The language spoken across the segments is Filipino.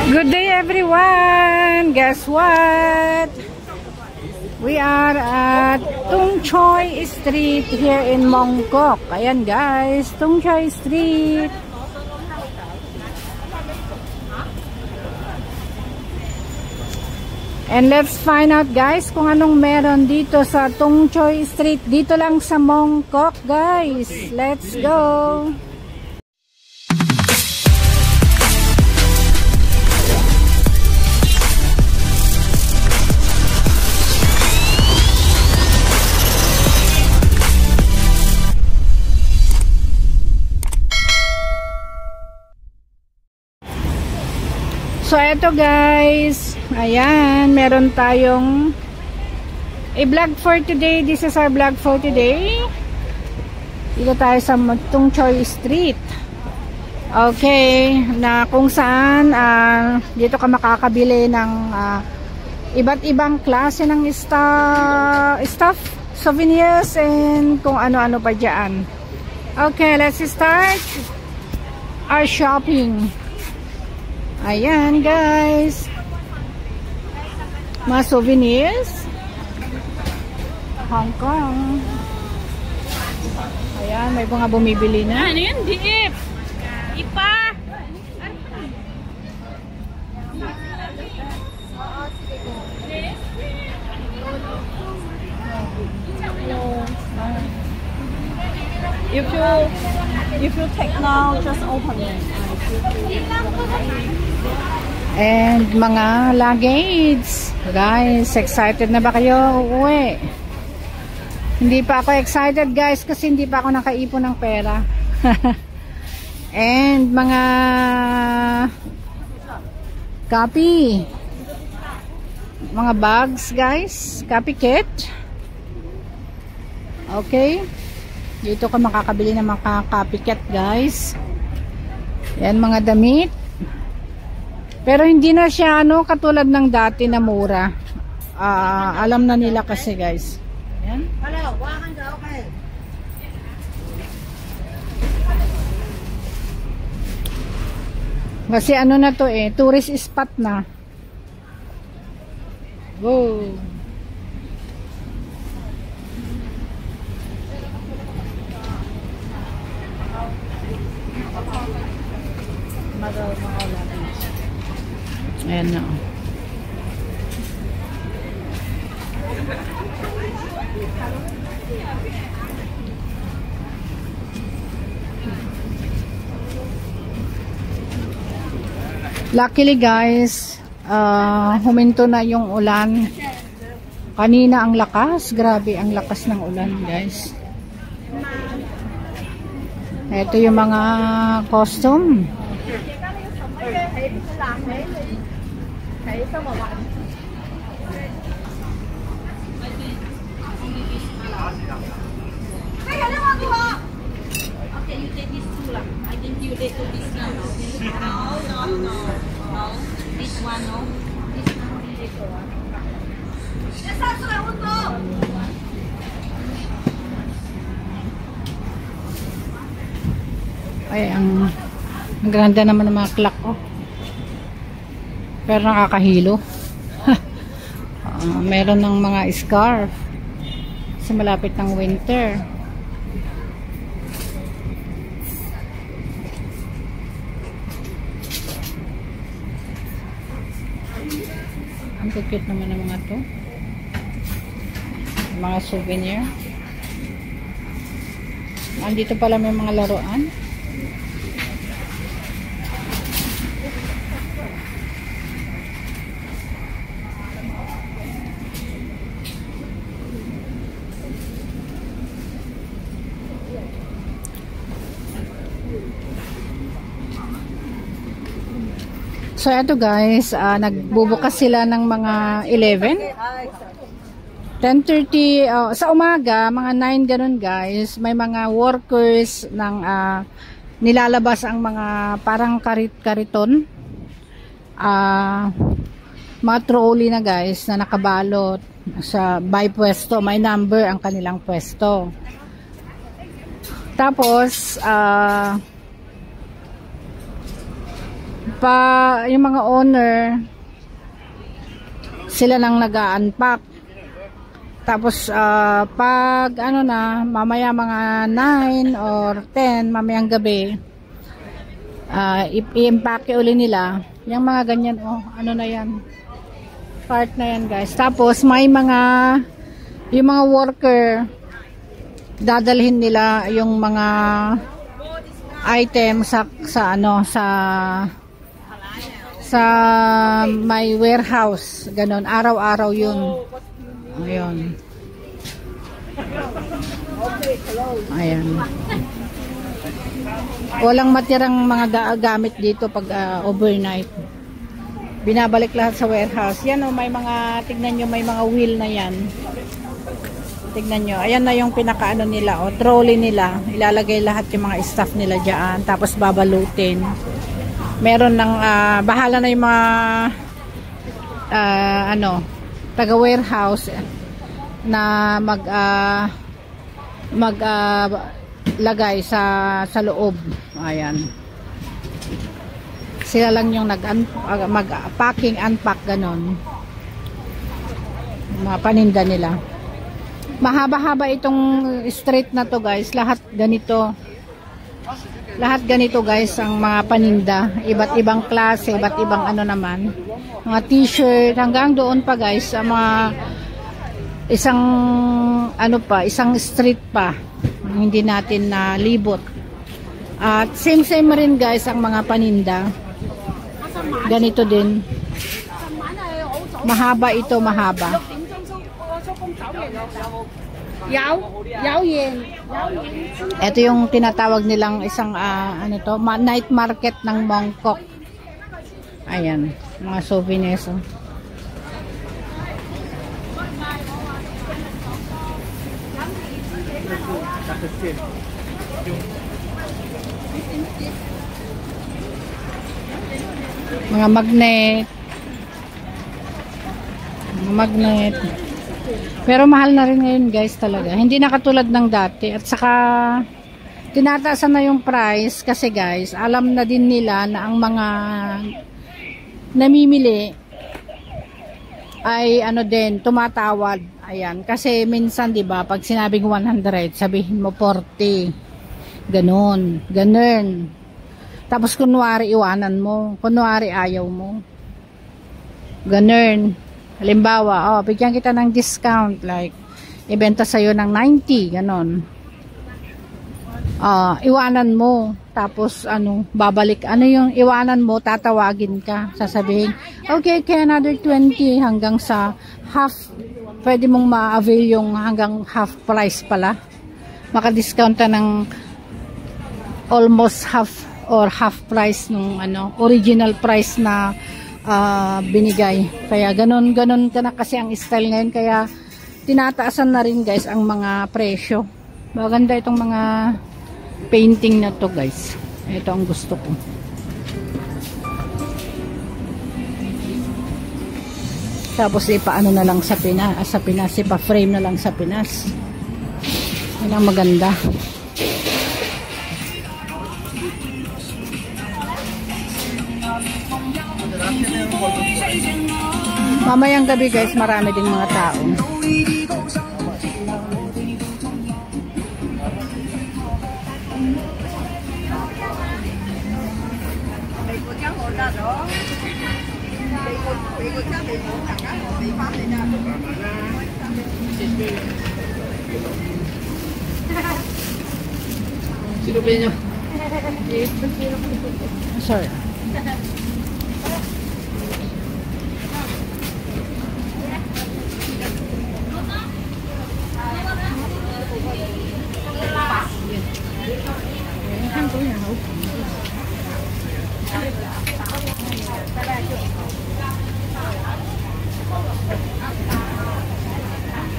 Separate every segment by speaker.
Speaker 1: Good day everyone! Guess what? We are at Tung Choi Street here in Mongkok. Ayan guys, Tung Choi Street. And let's find out guys kung anong meron dito sa Tung Choi Street. Dito lang sa Mongkok guys. Let's go! So eto guys, ayan, meron tayong i-vlog for today. This is our vlog for today. Dito tayo sa Tung Choi Street. Okay, na kung saan dito ka makakabili ng iba't ibang klase ng stuff, souvenirs, and kung ano-ano pa dyan. Okay, let's start our shopping. Ayan guys, mga souvenirs, Hong Kong. Ayan, may mga bumibili na.
Speaker 2: Ano yun? Diip! Ipa! If you take now, just open it.
Speaker 1: And mga luggage. Guys, excited na ba kayo uuwi? Hindi pa ako excited guys kasi hindi pa ako nakaipon ng pera. And mga copy. Mga bags guys. Copy kit. Okay. Dito ka makakabili ng mga copy kit guys. Yan mga damit. Pero hindi na siya katulad ng dati na mura. Alam na nila kasi guys. Yan. Kasi na to tourist spot na. Wow. Ayan na. Luckily guys, huminto na yung ulan. Kanina ang lakas, grabe ang lakas ng ulan guys. Ito yung mga costume.
Speaker 2: Okay, you take this two lah. I think you take to this now. No. This one, no. This one, this one.
Speaker 1: Ay, ang ganda naman ng mga clock pero nakakahilo. Meron ng mga scarf kasi malapit ng winter. Ang cute naman ng mga to, mga souvenir. Andito pala may mga laruan. So ito guys, nagbubukas sila ng mga 11, 10:30 sa umaga, mga 9 ganun guys. May mga workers ng nilalabas ang mga parang kariton, mga trolley na guys na nakabalot sa by pwesto, may number ang kanilang pwesto. Tapos yung mga owner, sila nang nag-unpack. Tapos pag ano na, mamaya mga 9 or 10 mamayang gabi, i-impake uli nila yung mga ganyan. Oh, ano na yan, part na yan guys. Tapos may mga yung mga worker, dadalhin nila yung mga item sa ano sa may warehouse, ganon, araw-araw yun. Ayun. Ayan. Walang matirang mga gamit dito pag overnight. Binabalik lahat sa warehouse. Yan o, may mga, tignan nyo, may mga wheel na yan. Tignan nyo. Ayan na yung pinakaano nila. O, trolley nila. Ilalagay lahat yung mga staff nila dyan. Tapos babalutin. Meron ng, bahala na yung mga, taga warehouse na lagay sa loob. Ayan. Sila lang yung mag-packing, unpack, ganon. Mga paninda nila. Mahaba-haba itong street na to guys. Lahat ganito. Lahat ganito guys ang mga paninda. Iba't ibang klase, iba't ibang ano naman. Mga t-shirt, hanggang doon pa guys. Mga isang street pa. Hindi natin na libot. At same rin guys ang mga paninda. Ganito din. Mahaba ito, mahaba. Ito yung tinatawag nilang isang night market ng Mongkok. Ayan, mga souvenirs. Oh. Mga magnet. Pero mahal na rin ngayon guys talaga. Hindi na katulad ng dati. At saka tinataasan na yung price kasi guys, alam na din nila na ang mga namimili ay tumatawad. Ayan, kasi minsan 'di ba, pag sinabing 100, sabihin mo 40. Ganun. Tapos kunwari iwanan mo, kunwari ayaw mo. Ganun. Halimbawa, bigyan kita ng discount, like ibenta sa'yo ng 90, ganon. Iwanan mo, tapos babalik, yung iwanan mo, tatawagin ka, sasabihin, okay, another 20 hanggang sa half, pwede mong ma-avail yung hanggang half price pala. Maka-discount ka ng almost half or half price nung original price na binigay. Kaya ganon ka na kasi ang style ngayon, kaya tinataasan na rin guys ang mga presyo. Maganda itong mga painting na to guys. Ito ang gusto ko. Tapos ipaano na lang sa Pinas, ipa-frame na lang sa Pinas. Yan ang maganda. Mamayang gabi guys, marami ding mga tao.
Speaker 3: Sino ba niyo?
Speaker 1: Sorry.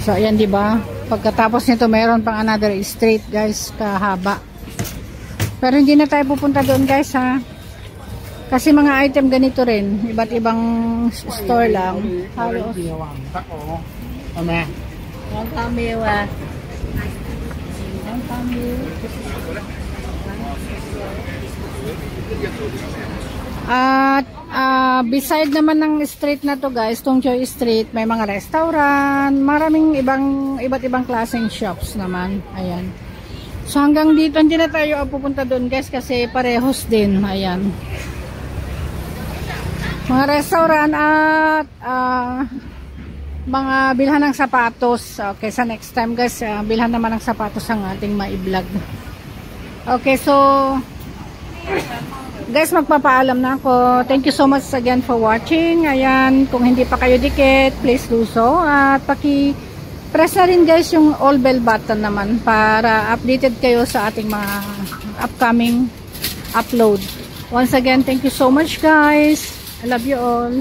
Speaker 1: So ayan, 'di ba? Pagkatapos nito mayroon pang another street guys, kahaba. Pero hindi na tayo pupunta doon guys ha. Kasi mga item ganito rin, iba't ibang store lang. Halos. At beside naman ng street na to guys, Tong Choi Street, may mga restaurant, maraming iba't ibang klaseng shops naman. Ayan. So hanggang dito, hindi na tayo pupunta doon guys kasi parehos din. Ayan. Mga restaurant at mga bilhan ng sapatos. Okay, sa next time guys, bilhan naman ng sapatos ang ating ma-vlog. Okay, so guys, magpapaalam na ako. Thank you so much again for watching. Ayan, kung hindi pa kayo dikit, please do so. At press na rin guys yung all bell button naman para updated kayo sa ating mga upcoming upload. Once again, thank you so much guys. I love you all.